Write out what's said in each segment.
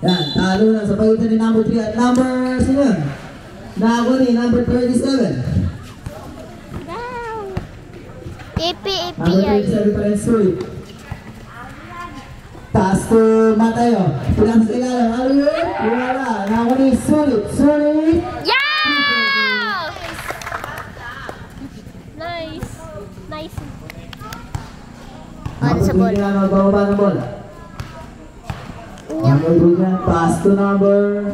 Yan, talo na sa pagitan ni number 3 at number, sino yun? Nako ni number 37. Wow! Ipi Number 37 pa rin, sweet. Taas to Mateo. Pinang sa ilalim. Ano yun? Wala. Nako ni sulit. Sulit. Yeah! Nice. Nice. Ano sa bola? Magbababa ng bola. Number 3 yan. Pass to number...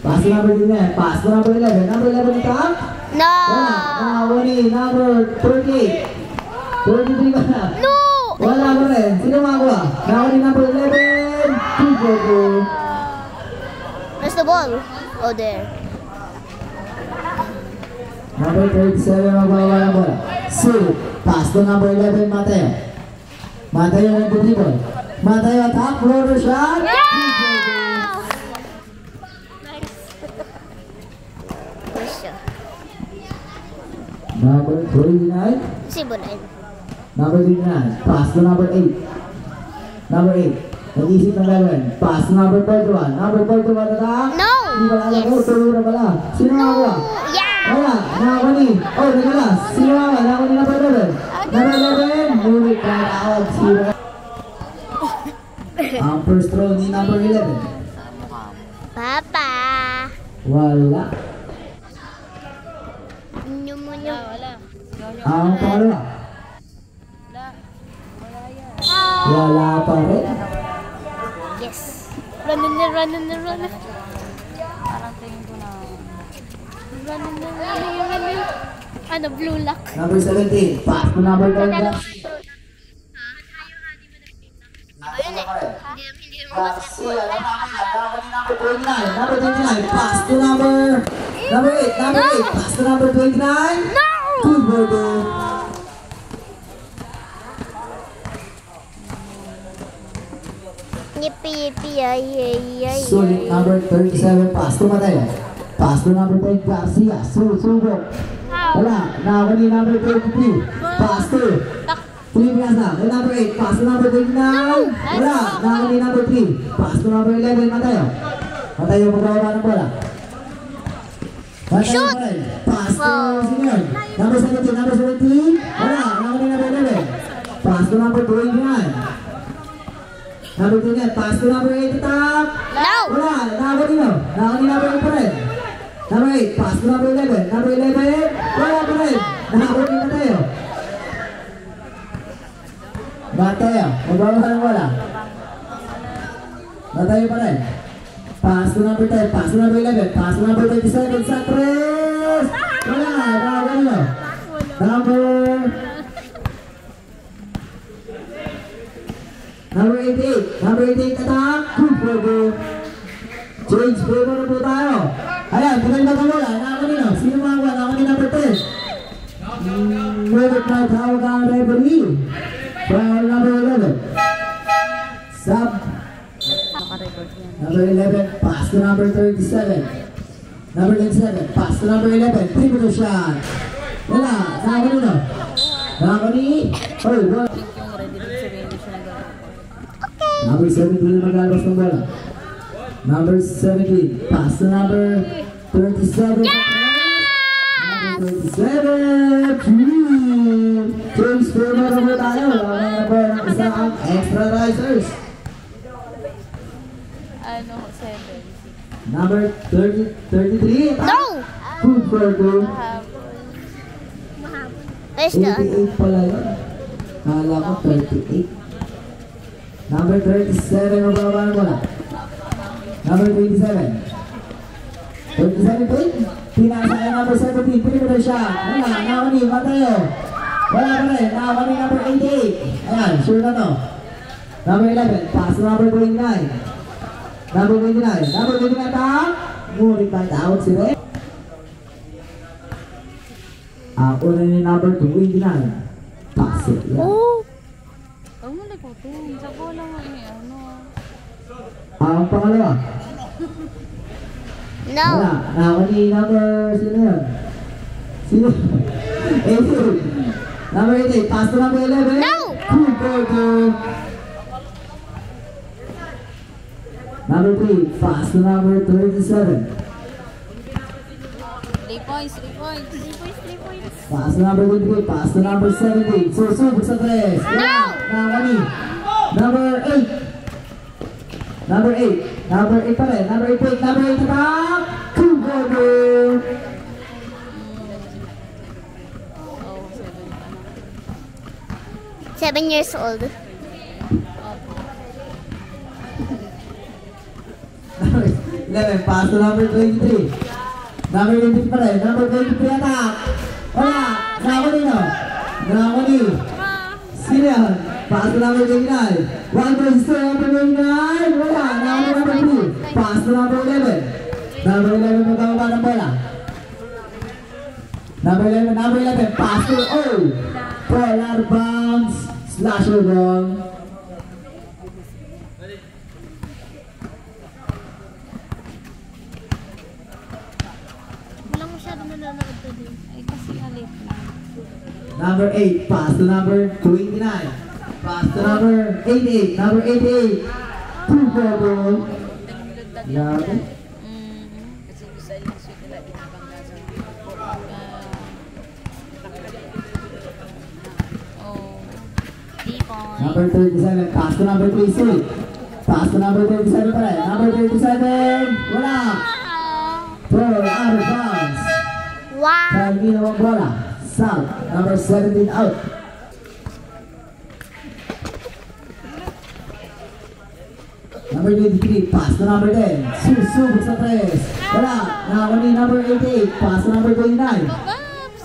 Pass to number 3 yan. Pass to number 11. Number 11 ito? No! Wala. Nako ni number 38. 33 ba na? No! Wala mo rin. Sino makakuha? Nako ni number 11. 2-4-2. Where's the ball? Oh, there. Number 37 magbababa ng bola. Sulit. Pass to number 11, Mateo. Mateo nag-dribble. Mateo attack, floater shot. Yeah! Nice. Number 39. Si Bonay. Number 39. Pass to number 8. Number 8. Nag-isip ng gagawin. Pass to number 41. Number 41 attack. No! Hindi pala alam ko. Tuloy na pala. Sino makakuha? Yeah! Wala. Nako ni. Oh, nagala. Sino makakuha? Nako ni number 11. Number 11. Mulit na out. Sino? Ang first throw ni number 11. Papa! Wala. Nyumunyo. Wala. Ang pangalawa. Wala pa rin. Yes. Run. Parang tingin ko na. Run. Ano, blue lock? Number 17. Pass to number 10. Garcia, number 29. Number 29. Pass to number 8. Number 8. Pass to number 29. No! Good burger. Yippee, ay. Sulit number 37. Pass to Mateo. Pass to number 10. Garcia. Sugo. Wala. Nako ni number 33. Pass to Pilipinas na. Number 8. Pass to number 29. Wala. Nako ni number 3. Pass to number 11. Mateo. Mateo magbababa ng bola. Shoot! Pass to senior. Number 17. Number 17. Wala. Nako ni number 11. Pass to number 29. Number 29. Pass to number 8. Attack. No! Wala. Nako ni number 8 pa rin. Number 8. Pass to number 11. Number 11. Wala pa rin. Nako ni Mateo. Mateo, magbababa ng bola. Mateo pa rin. Pass to number 10, pass to number 11, pass to number 27, sa 3! Wala, nakawala nyo. Number 88, number 88 attack, good for good. Change favor na po tayo. Ayan, tuloy na bola, nakawala nyo. Sino makakuha? Nakawala number 10. Whether na tawag ang referee. Foul number 11. Sub. Number 11, pass to number 37. Number 37, pass to number 11. Triple shot. Wala, nakakano na. Nakakani. Oh, wala. Number 17 magalabas ng bola. Number 17, pass to number 37. Number 37. James Ferber na tayo. Wala na ng isang extra risers. Ano, 7. Number 33. No! Good for two. Where's the 88 pala yun. Kala ko 38. Number 37 ang bababa ng bola. Number 27. 37 point. Pinasa ay number 17. Pili mo na siya. Wala. Nakawani. Mateo. Wala pa rin. Nakawani number 88. Ayan. Sure na to. Number 11. Pass to number 29. Number 29. Number 29 tawag. Ngunit na tawag si Ray. Ako na ni number 29. Pass it. Oh! Ang mali ko ito. Sa bola nga ni ano. Ang pangalawa. No! Wala. Ako ni number... Sino yun? Sino? 18. Number 88. Pass to number 11. No! Good for two. Number 3, pass to number 37. 3 points, 3 points. 3 points, 3 points. Pass to number 23, pass to number 17. Susubok sa 3. Nakawani. Number 8. Number 8. Number 8 pa rin. Number 8. Number 8 back. Two-goal. Oh, 7 pa na. 7 years old. Number 11, pass to number 23. Number 23 pa rin. Number 23 attack. Wala. Nakawani no. Nakawani. Sino yan? Pass to number 29. 1 versus 2, number 29. Wala. Nakawani number 2. Pass to number 11. Number 11 magkababa ng bola. Number 11, pass to ball out of bounds. Slasher ball. Walang masyado nanonood to din. Ay, kasi halit lang. Number 8, pass to number 29. Pass to number 88. Number 88. Two-goal. Grabe. Kasi bisa yung sweet nila ginabangga sa oh, 3 points. Number 37, pass to number 3, sweet. Pass to number 37 pa rin. Number 37, wala. Ball out of bounds. Wow! Carmino ang bola. South, number 17 out. Number 23, pass to number 10. Susubok sa 3. Wala. Nakawani number 88, pass to number 29.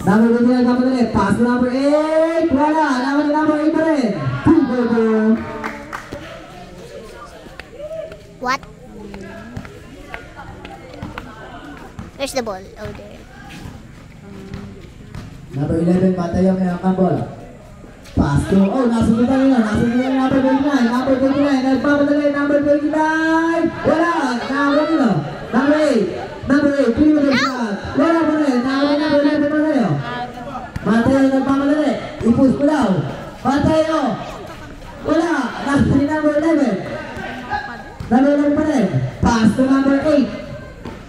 Number 29, number 8, pass to number 8. Wala. Nakawani number 8 pa rin. Two-goal. What? Where's the ball? Oh, there. Number 11, Mateo may ang bola. Pass to, nasundutan nila. Nasundutan nila number 29. Number 29, nagpapadali. Number 29. Wala. Nakawani nila. Number 8. Number 8, 3 minutes shot. Wala pa rin. Nakawani number 11 pa rin. Mateo nagpapadali. I-push ko daw. Mateo. Wala. Nakawani number 11. Number 11 pa rin. Pass to number 8.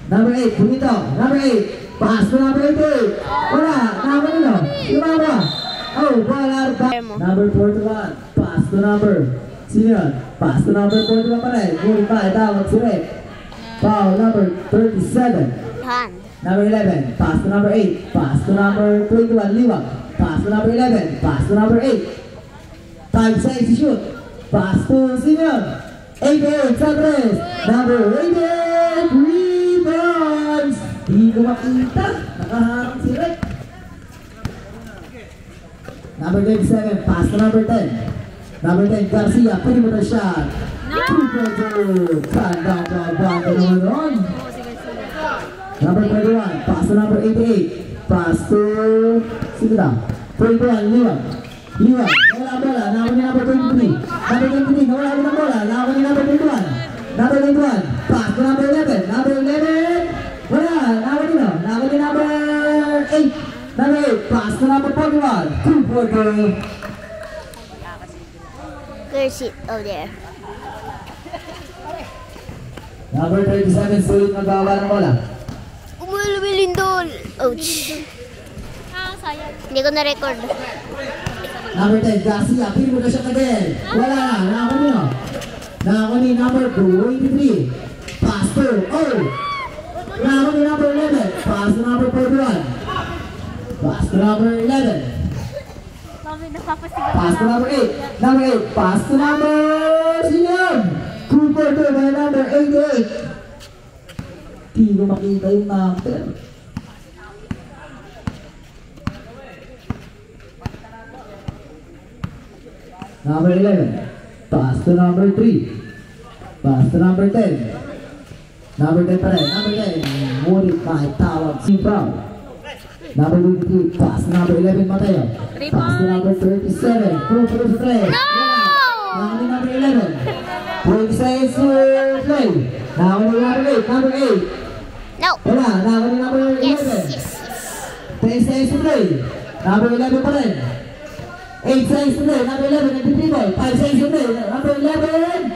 Number 8, Bunito. Number 8. Pass to number 88. Wala. Nakawani nila. Lumaba. Ball out of bounds. Number 41. Pass to number. Sino yun? Pass to number 41 pa rin. Ngunit ba, itawag si Rick. Foul number 37. Hand. Number 11. Pass to number 8. Pass to number 21. Liwag. Pass to number 11. Pass to number 8. 5 seconds to shoot. Pass to sino yun? 88. Sabres. Number 88. Rebounds. Di ko makita. Nakaharang si Rick. Number 27, pass to number 10. Number 10, Garcia, perimeter shot. Two-goal. Kandang babago naman doon. Number 31, pass to number 88. Pass to, sino daw? 21, Liwag. Liwag, nawala ang bola. Nakawin ni number 23. Number 23, nawala rin ang bola. Nakawin ni number 21. Number 21, pass to number 11. Number 11, wala. Nakawin ni Nakawin ni number 8. Number 8, pass to number 41. Two-goal. Where's it? Oh, there. Number 37, sulit magbawa ng bola. Umulumilindol. Ouch. Sayang. Hindi ko na-record. Number 10, Garcia, pili mo na siya kagad. Wala na, nakakuni no. Nakakuni number 23. Pass to, nakakuni number 11. Pass to number 41. Pass to number 11. Pass to number 8. Number 8. Pass to number... Sino yun? Cooper to by number 88. Di ko makita yung number. Number 11. Pass to number 3. Pass to number 10. Number 10 pa rin. Number 10. Ngunit makitawag si Brown. Number 23, pass to number 11, Mateo. Pass to number 37, Pro sa 3. Nakakuni number 11. 20 seconds to play. Nakakuni number 8, number 8. No. Wala, nakakuni number 11. Yes, yes, yes. 10 seconds to play. Number 11 pa rin. 8 seconds to play, number 11, nag-dribble. 5 seconds to play, number 11.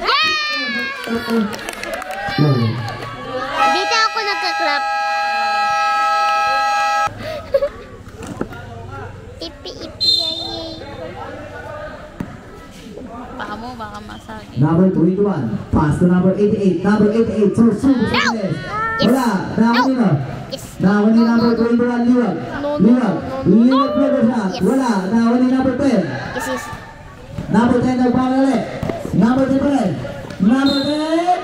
Number 21. Pass to number 88. Number 88. So, yes. Wala. Nakawin na. Yes. Nakawin ni number 21. Liwag. Liwag. Liwag na ba siya? Yes. Wala. Nakawin ni number 10. Yes, yes. Number 10 nagpapagalit. Number 10 pa rin. Number 10.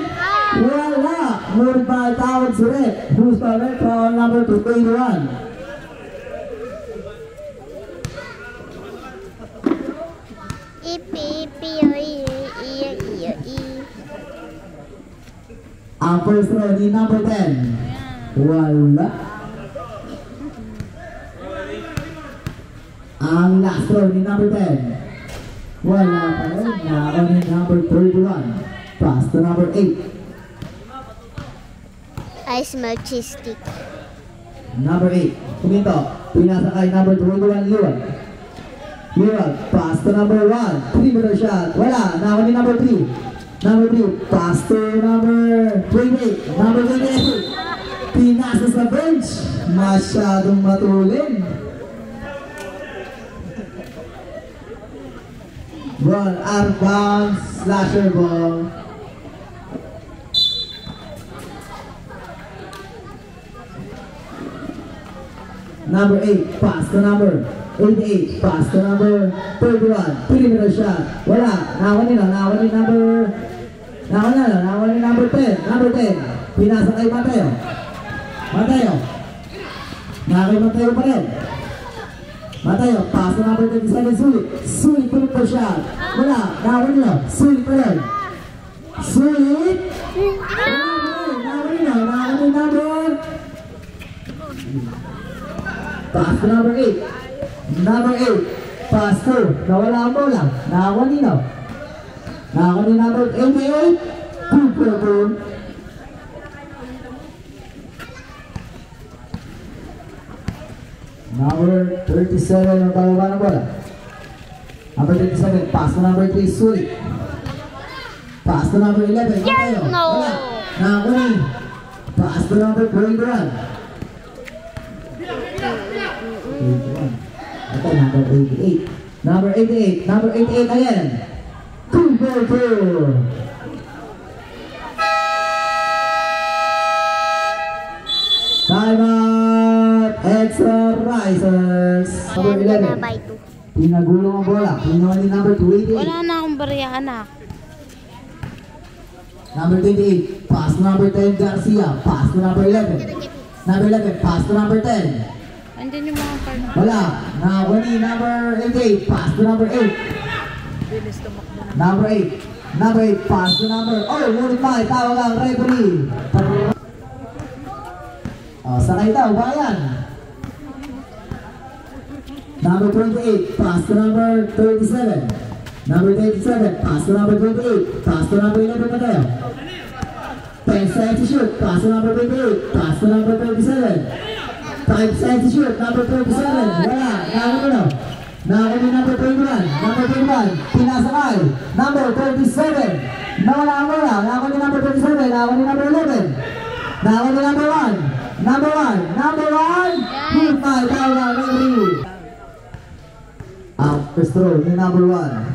Wala. Ngunit pa tawag si Red. Who's pa rin from number 21. Ang first row ni number 10. Wala. Ang last row ni number 10. Wala pa rin. Nakaw ni number 31. Pass to number 8. I smell cheese stick. Number 8. Kuminto. Pinasa kay number 21. Liwag. Liwag. Pass to number 1. 3-meter shot. Wala. Nakaw ni number 3. Number 3, pass to number 28. Number 28, pinasa sa bench. Masyadong matulin. Ball, out of bounds, slasher ball. Number 8, pass to number 88, pass to number 31. 3-meter shot. Wala. Nakawan nila. Nakawan ni number... Nakawan ni number 10. Number 10. Pinasa kay Mateo. Mateo. Nakakay Mateo pa rin. Mateo. Pass to number 27. Sulit. Sulit. 3-meter shot. Wala. Nakawan nila. Sulit pa rin. Sulit. Nakawan nila. Nakawan ni number... Pass to number 8. Number 8. Pass to. Nawala ang bola. Nakawan nila. Nakawan ni number 88. 2-4. Number 37 ang bababa ng bola. Number 37. Pass to number 3. Sulit. Pass to number 11. Mateo. No. Wala. Nakawan ni. Pass to number 21. Ito, number 88. Number 88. Number 88 again. 2-4. Time out. Extra risers. Number 11. Pinagulong ang bola. Pinuha ni number 28. Wala na akong barya, anak. Number 28. Pass to number 10. Garcia. Pass to number 11. Number 11. Pass to number 10. Andyan yung mga card. Wala. Nakawan ni number 88. Pass to number 8. Number 8. Number 8. Pass to number... Oh, ngunit pa. Tawag ang referee. Oh, sakay daw. Bayan. Number 28. Pass to number 37. Number 37. Pass to number 28. Pass to number 11 na tayo. 10 seconds to shoot. Pass to number 28. Pass to number 37. 5 seconds to shoot. Number 37. Wala. Nakawan na. Nakawan ni number 21. Number 21. Pinasakay. Number 37. Nawala ang bola. Nakawan ni number 37. Nakawan ni number 11. Nakawan ni number 1. Number 1. Number 1. Goodbye. Tawag ang referee. Ang first throw ni number 1.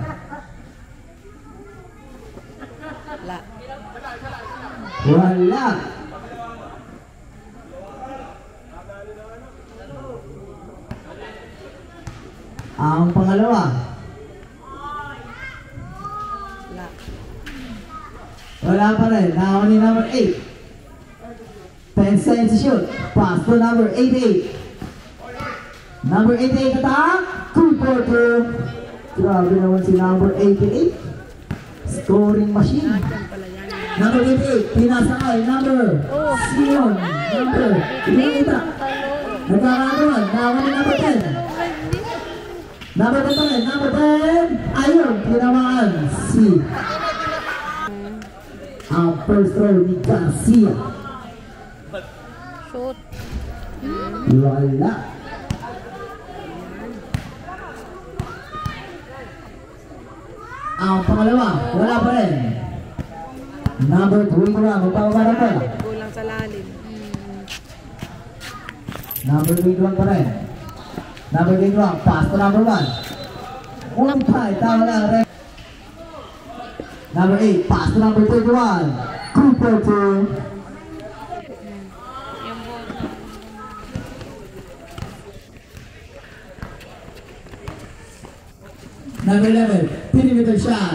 Wala. Ang pangalawa. Wala pa rin. Nakawan ni number 8. 10 seconds to shoot. Pass to number 88. Number 88 attack. 2-4-2. Grabe naman si number 88. Scoring machine. Number 88. Pinasakay. Number Sion. Number Inita. Nagkakaroon. Nakawan ni number 10. Number 10, number 10. Ayun, tinamaan si ang first throw ni Garcia. Shoot. Wala. Ang pangalawa, wala pa rin. Number 21, magpapaba na bola. Kulang sa lalim. Number 21 pa rin. Number 21, pass to number 1. Umpay, tama lang. Number 8, pass to number 31. Cooper to Yung bola. number 11, 3-meter shot.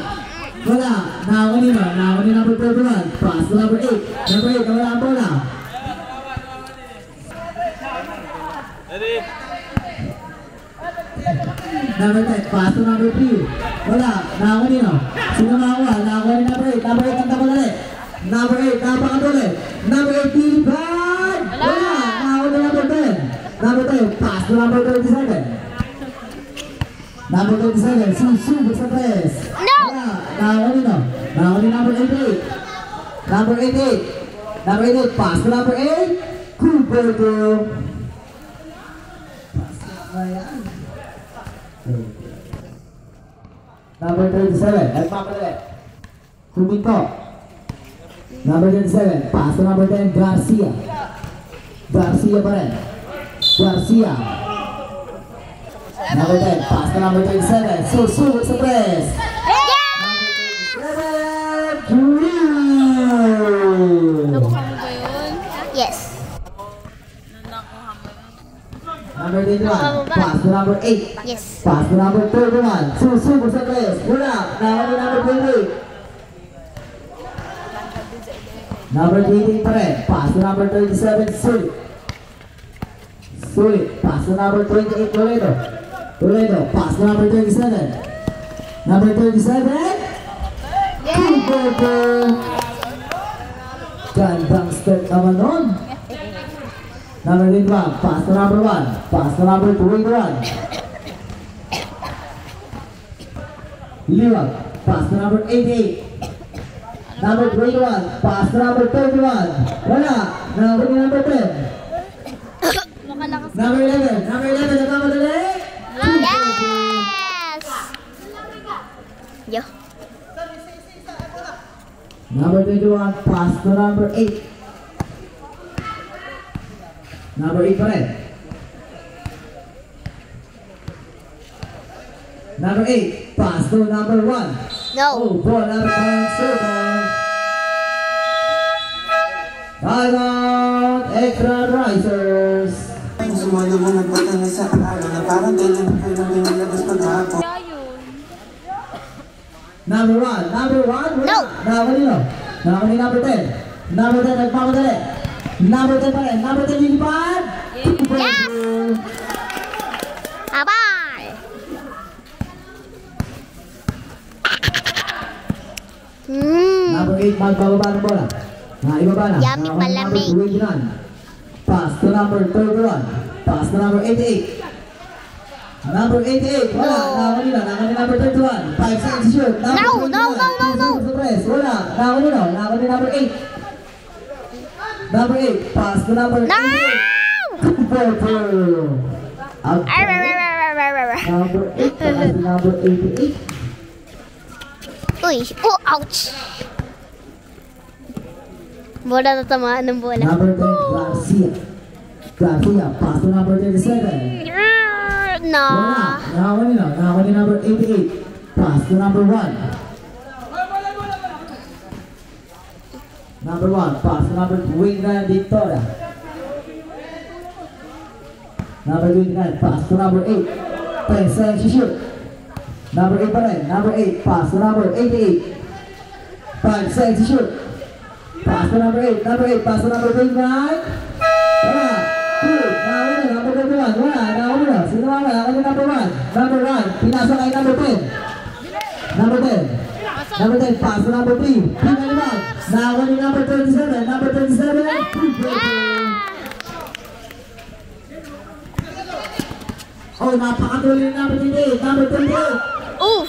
Wala, nakawani number 31. Pass to number 8. Number 8, nawala ang bola. Number 10, pass to number 3. Wala, nakawani no. Sino makakuha? Nakawani number 8. Number 8, ang tapagali. Number 8, napakadali. Number 8, Pilipan! Wala, nakawani number 10. Number 10, pass to number 37. Number 27, Susu sa press. No! Nakawani no. Nakawani number 88. Number 88. Number 88, pass to number 8. Cooper to number 37, nagpapadali. Kumito. Number 27, pass to number 10, Garcia. Garcia pa rin. Garcia. Number 10, pass to number 27, Susu sa press. Number 27, Nakuha mo ba yun? Yes. Nakuha mo yun? number 21, pass to number 8. Yes. Pass to number 31, Susu sa press. Wala, nakawani number 28. Number 28 pa rin, pass to number 37, Sulit. Sulit, pass to number 28, Toledo. Toledo, pass to number 37. Number 37, Cooper. Gandang step naman nun. Number 21, pass to number 1. Pass to number 21. Liwag, pass to number 88. Number 21, pass to number 31. Wala, number 10. Makalakas. Number 11, nagmamadali. Yes! Yo. Number 21, pass to number 8. Number 8 pa rin. Number 8, pass to number 1. No. Oh, ball out of bounds, silver. Timeout, extra risers. Sumalubong at patanga sa araw na parang kailan ko lang pinalabas paghapon. Kaya yun. Number 1, wala. No. Nakawali no. Nakawali number 10. Number 10, nagmamadali. Number 10 pa rin. Number 10, lilipad. Yes! Abay! Number 8, magbababa ng bola. Ibaba na. Yummy Nakawali malamig. number 29. Pass to number 31. Pass to number 88. Number 88, wala. Nakawali na. Nakawali number 31. 5 seconds to shoot. Number No, no, 21. no, no, no. Sa press. Wala. Nakawali na. Nakawali number 8. Number 8, pass to number No! 88. Cooper. Out. Number 8, pass to number 88. Uy! Oh, ouch! Bola na tamaan ng bola. Number 10, Garcia. Garcia, pass to number 37. No! Wala. Nakawali na. Nakawali number 88. Pass to number 1. Number 1, pass to number 29, Victoria. Number 29, pass to number 8. 10 seconds to shoot. Number 8 pa rin. Number 8, pass to number 88. 5 seconds to shoot. Pass to number 8. Number 8, pass to number 29. Wala. Good. Nakawala na. Number 21. Wala. Nakawala na. Sino naman? Nakawala number 1. Number 1. Pinasa kay number 10. Number 10. Number 10, pass to number 3. Pinaliman. Nakawala ni number 37. Number 37. Oh, napakatuloy ni number 28. Number 28. Oof!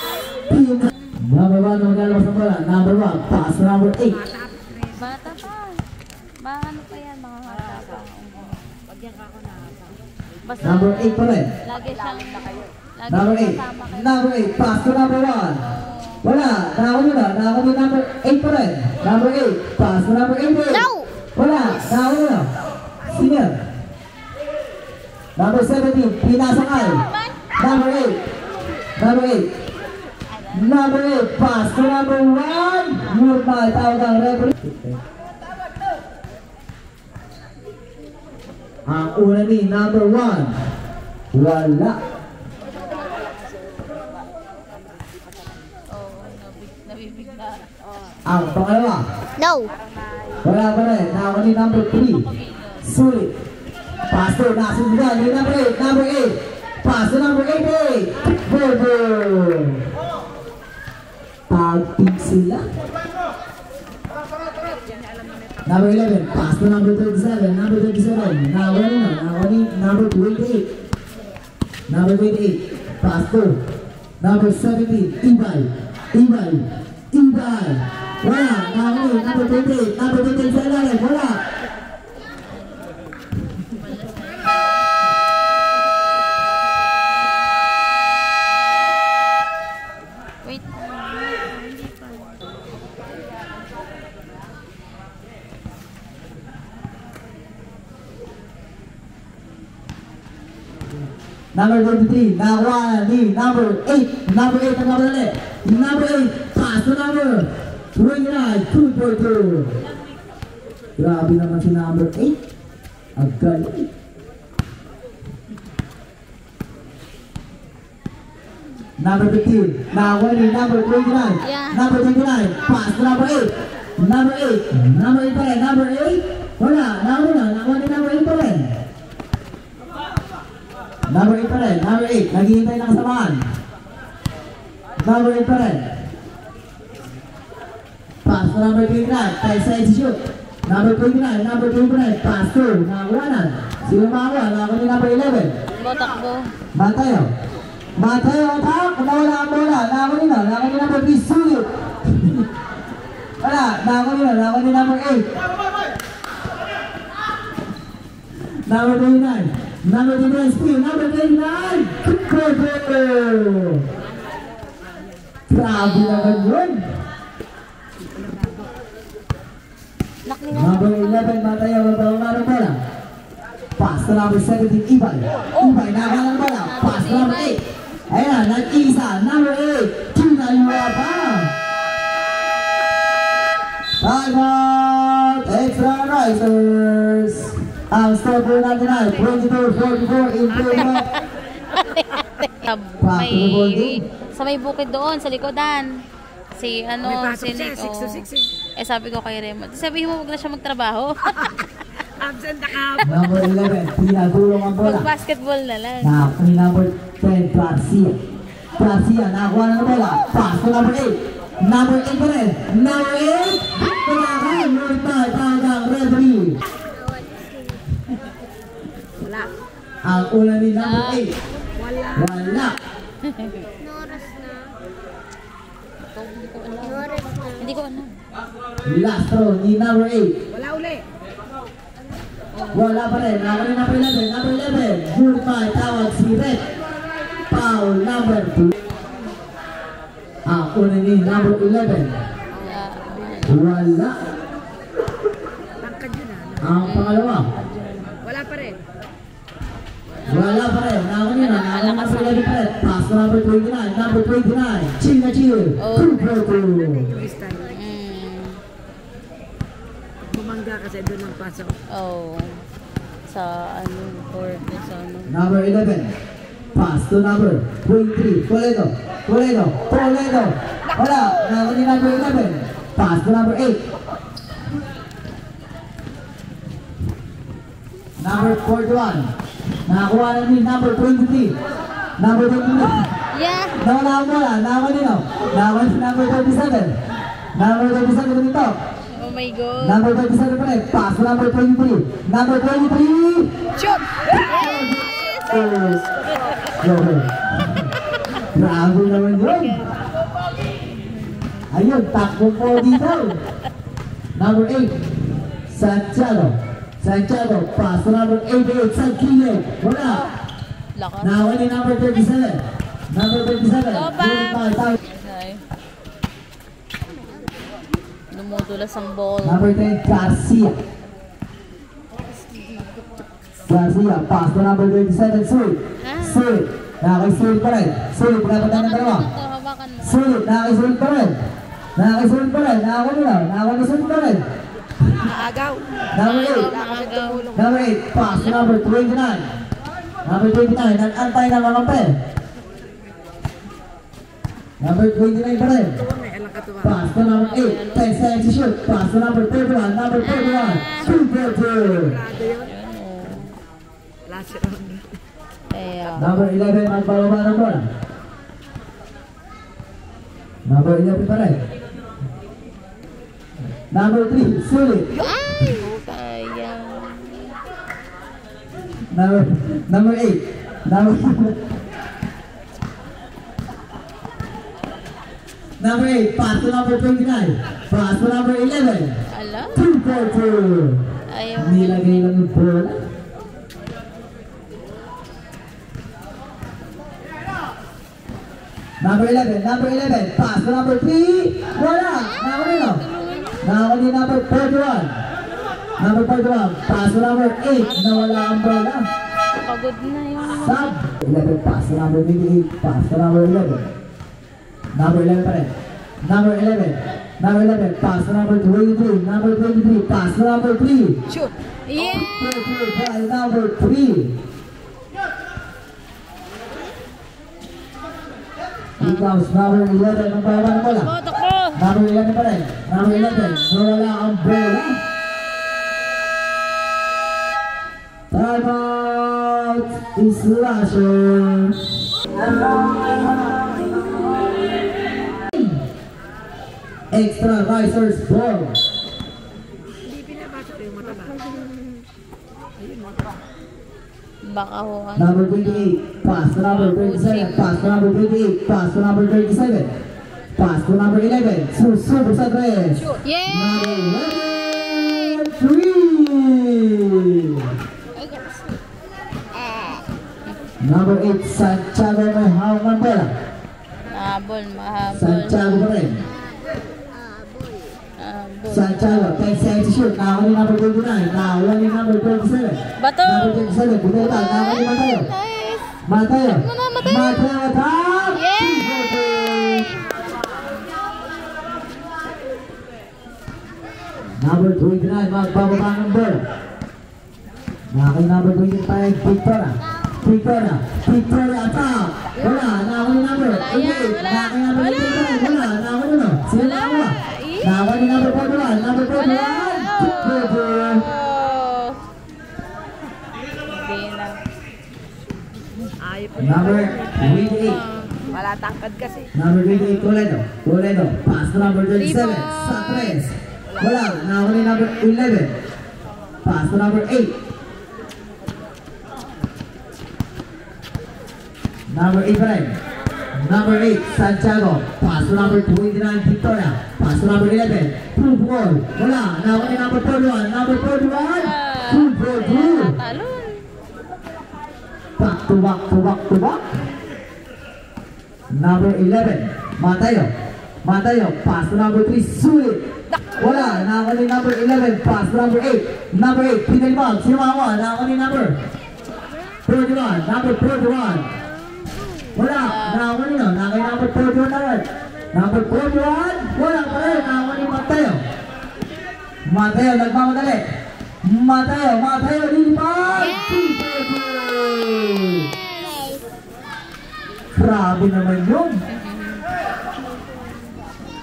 Number 1, maglalabas ng bola. Number 1, pass to number 8. Bata pa. Ano pa yan, mga bata pa. Basta Number 8 pa rin. lagi siyang Number 8. kasama kayo. Number 8, pass to number 1. Wala. Nakawala na. Nakawala number 8 pa rin. Number 8, pass to number 88. No! Wala. Nakawala na. Senior. Number 17, pinasakay. Number 8. Number 8. Number 8, pass to number 1. Good ball, tawag ang referee. Ang una ni number 1. Wala. Nabibigla. Ang pangalawa. No. Wala pa rin. Tawag ni number 3. Sulit. Pass to nasundan ni number 8. Number 8. Pass to number 8. Burger. Tag-team sila. Number 11, pass to number 37. Number 37, nawani na. Nawani, number 28. Number 28, pass to number 17, Ibay. Ibay. Ibay. Wala, nawani, number 28. Number 28 sa ilalim, wala. Wait. Number 23, nakuha ni number 8. Number 8 ang nabalali. Number 8, pass to number 29, 2-4-2. Grabe naman si number 8. Ang galing. Number 15, nakuha ni number 29. Yeah. Number 29, pass to number 8. Number 8, number 8 pa rin. Number 8, wala. Nakuha ni number 8 pa rin. Number 8 pa rin. Number 8. Naghihintay ng kasamaan. Number 8 pa rin. Pass to number 29. Tight side shoot. Number 29. Number 29. Pass to. Nakakuha na. Sino makakuha? Nakakuha ni number 11. Takbo. Matayo. Matayo. Atak. Nawala ang bola. Nakakuha ni na. Nakakuha ni number 3. Sulit. Wala. Nakakuha ni na. Nakakuha ni number 8. Number 29. Number 29 speed, number 29! Quarter! Grabe naman yun! Number 11, Matayo, mabawang bola. Pass to number 17, Ibay. Ibay, nakalang bola. Pass to number 8. Ayan, nag-isa, number 8. Kinayuwa pa! Time out! Extra risers! Ang score po natin ay 22-44 in favor. Sa may bukid doon, sa likodan. Si Nick, sabi ko kay Raymond, sabihin mo, huwag na siya magtrabaho. Absent na ka. Number 11, pinagulong ang bola. Mag-basketball na lang. Nakakuha ni number 10, Garcia. Garcia, nakakuha na ng bola. Pass to number 8. Number 8 pa rin. Number 8! Kailangan, Lord Tay, Pangang, referee. Wala. Ang una ni number 8. Wala. Wala. Noras na. Hindi ko alam. Noras na. Hindi ko alam. Last throw ni number 8. Wala uli. Wala pa rin. Nakakuha ni number 11. Number 11. Good bye. Tawag si Red. Foul number 2. Ang una ni number 11. Wala. Tangkad yun Ang pangalawa. Wala pa rin. Wala pa rin. Nakakuha niya na. Nakakuha number 11 pa rin. Pass to number 29. Number 29. Chill na chill. 2-4-2. This time. Bumangga kasi doon ang pasok. Oh. Sa court. Sa Number 11. Pass to number 23. Toledo. Wala. Nakakuha ni number 11. Pass to number 8. Number 41. Nakakuha na ni number 23. Number 23. Yeah. Nawala ang bola. Nakakuha nino. Nakakuha si number 37. Number 37 dito. Oh my God. Number 37 pa rin. Pass to number 23. Number 23. Shoot! Grabe naman yun. Ayun, takbo po dito. Number 8. Santiago, pass to number 88. Sanquillo. Wala. Lakas. Nakakuha ni number 37. Number 37. Okay. Dumudulas ang ball. Number 10, Garcia. Pass to number 27, Suit. Nakakay Suit pa rin. Suit, pinapatay ng dalawa. Hawakan Sulit, nakakisulit pa rin. Nakakisulit pa rin. Nakakisulit pa rin. Naagaw. Number 8. Number 8. Pass to number 29. Number 29. Nag-antay na mamampe. Number 29 pa rin. Pass to number 8. 10 seconds to shoot. Pass to number 31. Number 31. 2-2. Last round. Number 11. Magbababa ng bola. Number 11 pa rin. Number 3. Sulit. Sayang. Number 8. Number 8. Pass to number 29. Pass to number 11. Ala? 2-4-2. Ayaw. Nilagay lang yung bola. Number 11. Pass to number 3. Wala. Nakakali number 41. Number 41. Pass to number 8. Nawala ang bola. Pagod na yun. Sub. 11. Pass to number 28. Pass to number 11. Number 11 pa rin. Number 11. Pass to number 23. Number 23. Pass to number 3. Shoot. Yeah! By number 3. Becomes number 11 ang bawang ng bola. Takbo! Number 11 pa rin. Number 11. Nawala ang bola. Time out. Slasher. Extra risers ball. Hindi pinapasok yung mataba. Baka ho. Number 28. Pass to number 27. Pass to number 28. Pass to number 37. Pass to number 11. Susubok sa 3. Yay! Number 11. 3. Number 8. Santiago may hawak ng bola. Mahabol. Santiago pa rin. Mahabol. Santiago, 10 seconds to shoot. Nakawali number 29. Nakawali number 27. Bato! Number 27. Butetan. Nakawali Mateo. Nice! Mateo. Mateo. Mateo attack. Yay! Number 29. Magbababa ng bola. Nakawali number 25. Victoria attack. Wala. Nakawali number 28. Nakawali number 25. Wala. Nakawali no. Sila nakawa. Nakawali number 41. Number 41. Victoria. Ayaw po. Number 28. Wala tangkad kasi. Number 28, Toledo. Pass to number 37. Sa 3. Wala. Nakawali number 11. Pass to number 8. Number 8 pa rin. Number 8, Santiago. Pass to number 29, Victoria. Pass to number 11. Proof wall. Wala. Nakawali number 41. Number 41. Proof wall. Talon. Back to back. Number 11, Mateo, pass to number 3, Sulit. Wala, nakakali number 11, pass to number 8. Number 8, Pinalibag, Simawa, nakakali number 41, number 41. Wala, nakakali no, nakakali number 41 naman. Number 41, wala pa rin, nakakali Mateo, nagmamadali. Mateo, lilipad! Grabe naman yun.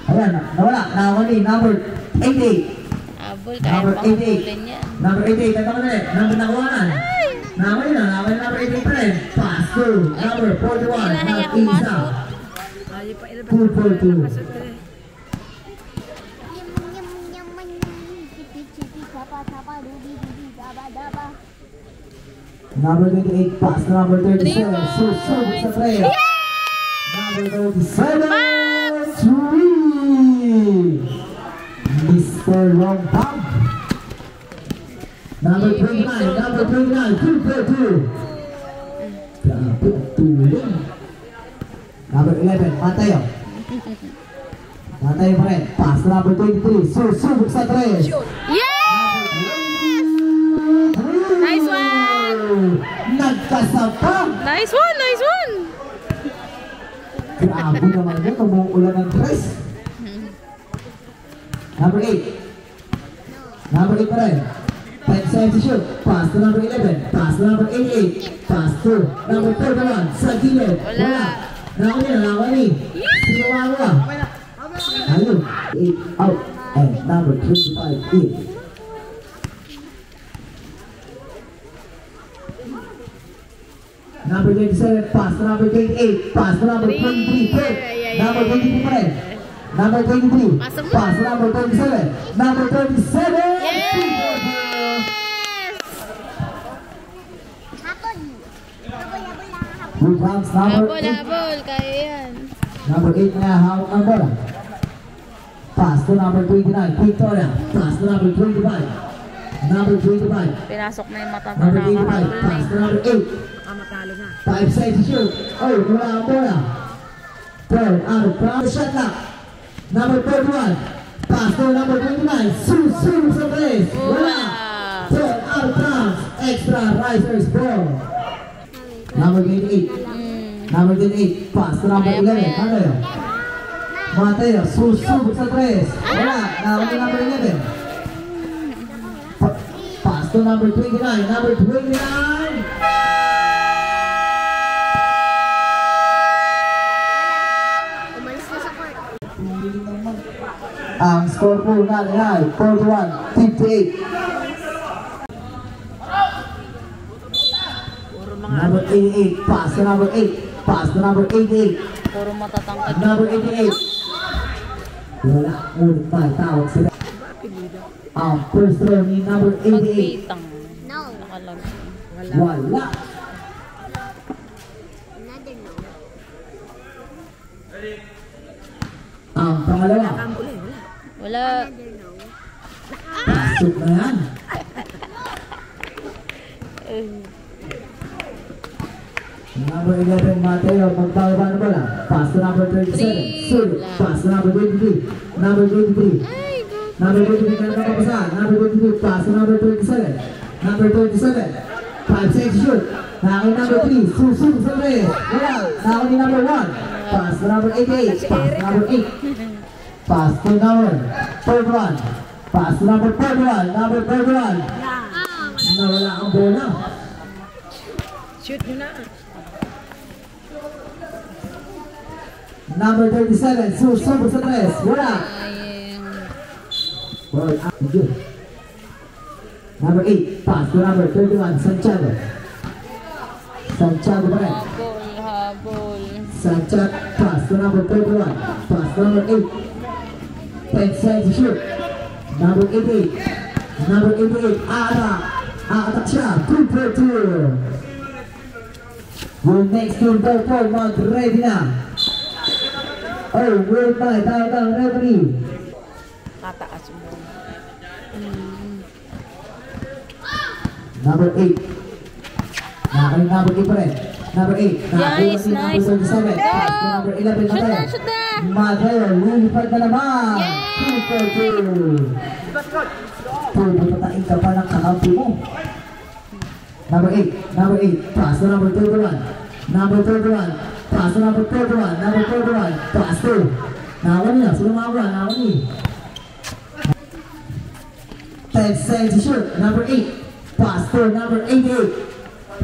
Ayan, nawala. Nakawali, number 88. Abol, Number kahit 88. makahulin yan. Number 88, nagmamadali. Number nakuhanan. Nakawali number 88 pa rin. Pass to number 41. Nag-isa. Ayaw pa ilabas. 2-4-2. Pasok eh. Number 28, pass to number 37. Susubok sa 3. Number 37, 3. Mr. Long Pump. Number 29, 2-4-2. Grabe, tuloy. Number 11, Mateo pa rin. Pass to number 23. Susubok sa 3. Yes! Nice one! Nagkasapang. Nice one! Grabe naman yun, umuulan ng tres. Number 8. Number 8 pa rin. 10 seconds to shoot. Pass to number 11. Pass to number 88. Pass to number 31. Sa gilid. Wala. Nako ni. Sinuwa mo. Ayun. 8 out. And number 25 in. Number 27, pass to number 28, pass to number 23, number 23 pa rin. Number 23, pass to number 27, number 37! Good bounce, number 8. Habol, kaya yan. Number 8 na hawak ang bola. Pass to number 29, Victoria. Pass to number 25. Number 25. Pinasok na yung mata ko Number na 85, nakahabol na pass to eh. number 8. Matalo na. 5 seconds to shoot. Oh, wala ang bola. Turn out of bounds. Shot clock. Number 31. Pass to number 29. Susu sa place. Wala. Turn out of bounds. Extra risers ball. Number 28. Number 28. Pass to number 11. Ano yun? Mateo. Susu sa place. Wala. Number 11. Pass to number 29. Number 29. Ang score po natin ay 41-58. Number 88, pass to number 8. Pass to number 88. Puro matatangkad. Number 88. Wala, ulit pa, tawag sila. Ang first throw ni number 88. Pagpitang. No. Nakalag. Wala. Another no. Ang pangalawa. Wala. Another no. Pasok na yan. Number 11, Mateo, magbawa na bola. Pass to number 37. Sulit. Pass to number 23. Number 23. Number 23, kaya nakapasahan. Number 23, pass to number 27. Number 27. 5 seconds shoot. Nakakay number 3. Susu sa 3. Wala. Nakakay number 1. Pass to number 88. Pass to number 8. Pass to number 31. Pass to number 31. Number 31. Nawala ang bola. Shoot nyo na. Number 37, Susu sa 3. Wala. Well, good. Number 8, pass to number 31, Santiago. Santiago pa rin. Habol. Santiago, pass to number 31. Pass to number 8. 10 seconds to shoot. Number 88. Number 88, Aatak siya. 2 for 2. Yung next team daw po, mag-ready na. Oh, wait by tayo ng referee. Tataas mo. Number 8. Nakakaling number 8 pa rin. Number 8. Nakakaling Nice, number nice. 27. Pass to number 11 na tayo. Shoot na! Mateo, lilipad na naman. 2 for 2. Puputain ka pa ng kakampi mo. Number 8. Number 8. Pass to number 31. Number 31. Pass to number 31. Number 31. Pass to. Nakawani na. Sino makawa? Nakawani. 10 seconds to shoot. Number 8. Pass to number 88.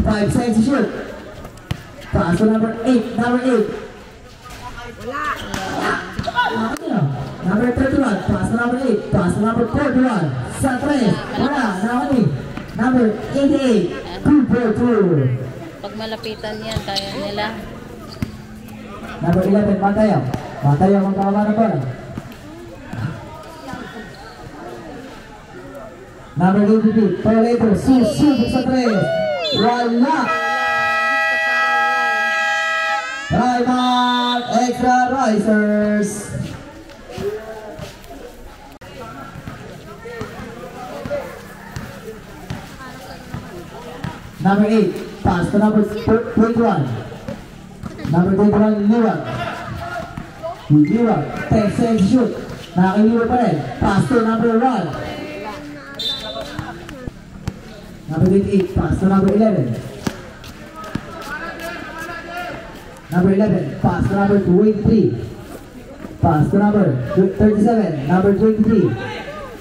5 seconds to shoot. Pass to number 8. Number 8. Nakawani na. Number 31. Pass to number 8. Pass to number 41. Sa 3. Wala. Nakawani. Number 88. 2 for 2. Pag malapitan yan, kaya nila. Number 11, Mateo. Mateo, magkakawa na bola. Number 82, Toledo. Susubok sa 3. Wala. Time out. Extra risers. Number 8, pass to number 21. Number 21, Liwag. Liwag, 10 seconds shoot. Nakakiliwag pa rin. Pass to number 1. Number 28, pass to number 11. Number 11, pass to number 23. Pass to number 37, number 23.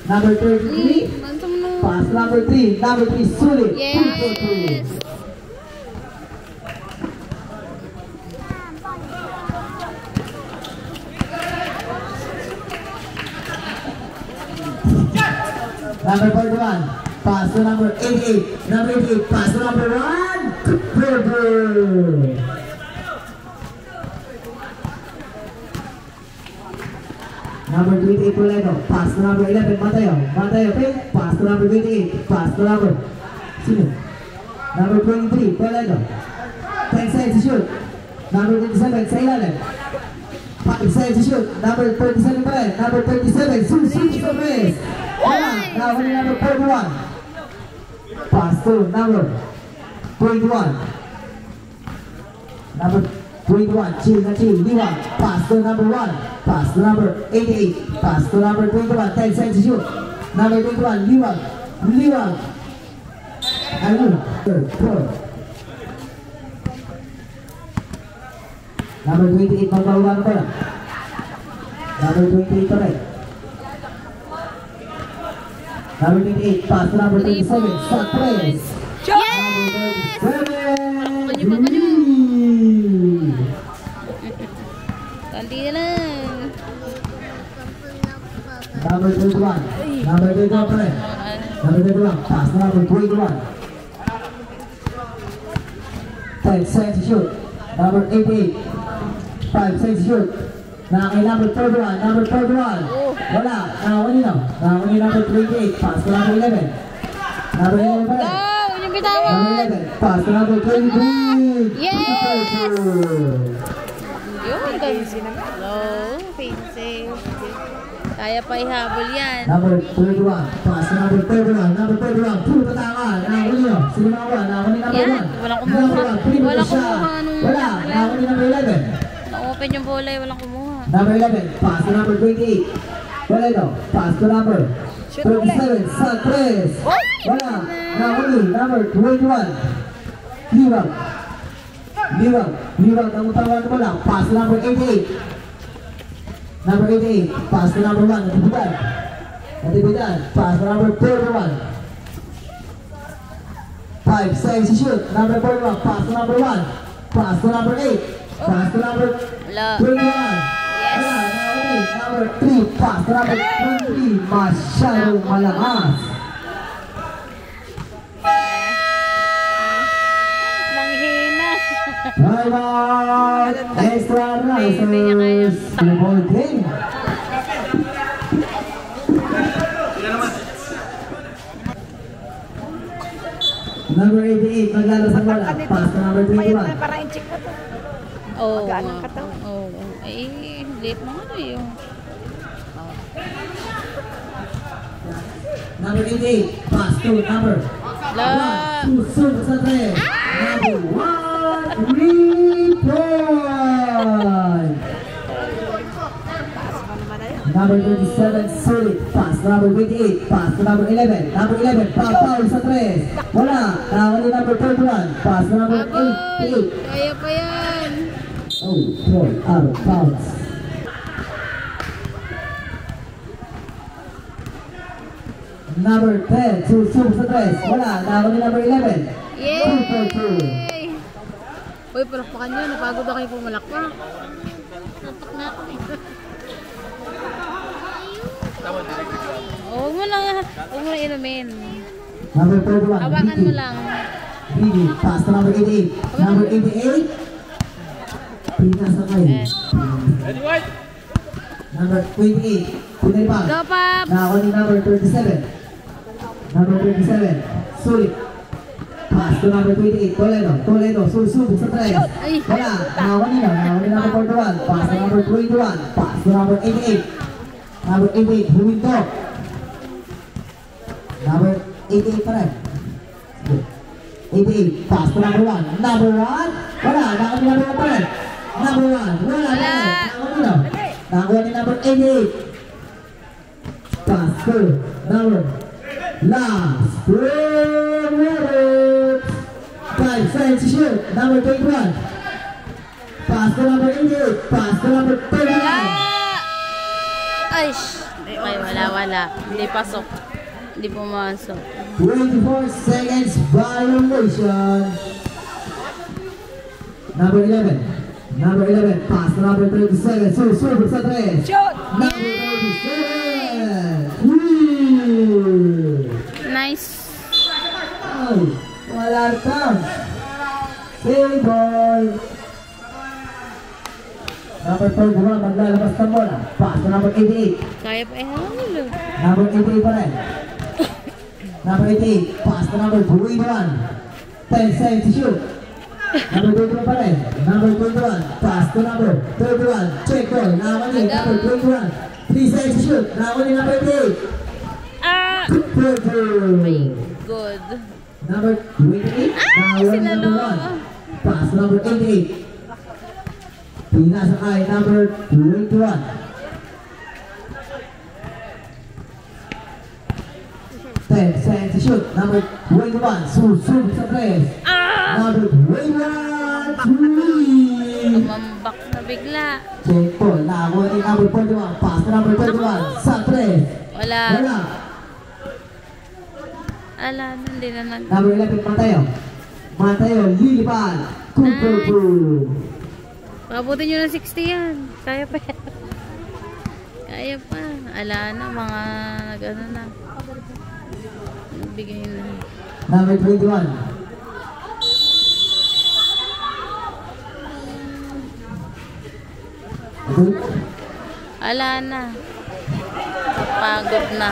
Number 33, pass to number 3. Number 3, Sulit. Yes! Number 41, pass to number 88. Number 88, pass to number 1. Purple. Number 28, Toledo. Pass to number 11, Mateo. Mateo, okay? Pass to number 28. Pass to number. Sino? Number 23, Toledo. 10 seconds to shoot. Number 27, sa ilalim. 5 seconds to shoot. Number 37 pa rin. Number 37, switch to press. Now, only number 41. Pass to number 21. Number 21, chill na chill. Liwang. Pass to number 1. Pass to number 88. Pass to number 21. 10 seconds to shoot. Number 21, Liwang. Liwang. Ayun. 4. Number 28, magbawalan ko lang. Number 28 pa rin. Number 28, pass to number 27. Shot press. Yes! Number 27. Kanti na lang. Number 21. Number 21 pa rin. Number 21. Pass to number 21. 10 seconds to shoot. Number 88. 5 seconds to shoot. Nakakay number 31. Number 31. Wala. Nakakuni na. Nakakuni number 28. Pass to number 11. Number 11 pa rin. Go! Yung bitawan! Number 11. Pass to number 23. Yes! Yun, fancy naman. Hello, fancy. Kaya pa ihabol yan. Number 31. Pass to number 31. Number 31. Puro patangan. Nakakuni na. Sino nakakuha? Nakakuni number 1. Yan. Walang kumuha. Walang kumuha nung... Wala. Nakakuni number 11. Na-open yung bola, walang kumuha. Number 11, pass to number 28. Toledo, pass to number 37. Shot press. Wala. Nakuli, number 21. Liwang. Liwang. Liwang, namutawan mo lang. Pass to number 88. Number 88, pass to number 1. Natibigan. Natibigan. Pass to number 41. 5 seconds to shoot. Number 41, pass to number 1. Pass to number 8. Pass to number 21. Number 3, pass to number 20. Masyadong malakas. Manghina. Bye-bye! Extra risers. Two-ball game. Number 88, maglalas ang wala. Pass to number 21. Parang i-check na to. Oo. Gaano ka to? Oo. Ay, late mo nga yun. Number 88, pass to number 1. Susunod sa 3. Number 1, 3 point. Number 27, solid. Pass to number 28. Pass to number 11. Number 11, foul sa 3. Wala. Nakakali number 31. Pass to number 88. Kaya pa yan. Oh, boy, out of bounds. Number 10, susub sa 3. Wala. Nakakali number 11. Yay! Uy, palakpakan nyo. Napagod na kayo pumalakpak. Napak na ako eh. Huwag mo na inumin. Number 31. Hawakan mo lang. Biggie, pass to number 88. Number 88. Pinasakay. Number 28. Pinay pa. Go, Pops! Nakakali number 37. Number 27. Sulit. Pass to number 28. Toledo. Toledo. Susubok sa 3. Ay. Wala. Nakakali na. Nakakali number 41. Pass to number 21. Pass to number 88. Number 88. Huminto. Number 88 pa rin. 88. Pass to number 1. Number 1. Wala. Nakakali number 1 pa rin. Number 1. Wala. Nakakali na. Nakakali number 88. Pass to number last. Robert. 5 seconds to shoot. Number 21. Pass to number 88. Pass to number 39. Ay, okay, wala. Hindi pasok. Hindi pumasok. 24 seconds violation. Number 11. Number 11. Pass to number 37. Susunod sa 3. Shoot! Number 37. Whee! Nice. Ay, wala time. Save ball. Number 31, maglalabas ng bola. Pass to number 88. Kaya pa hangil. Number 88 pa rin. Number 88, pass to number 21. 10 seconds to shoot. Number 21 pa rin. Number 21, pass to number 31. Check ball. Namali, number 21. 3 seconds to shoot. Namali, number 88. Ah! Good. Good. Number 28. Nawala sinalo. number 1. Pass to number 88. Pinasakay number 21. Seconds to shoot. Number 21. Susunod sa 3. Number 21. 3. Tumambak na bigla. Check ball. Nawala ni number 41. Pass to number 21. Sa 3. Wala. Wala. Ala, hindi na nag... Number 11, Mateo. Mateo, lilipad. Kumpul. Pabutin nyo ng 60 yan. Kaya pa yan. Kaya pa. Ala na, mga nag-ano na. Nagbigay na. Number 21. Ala na. Pagod na.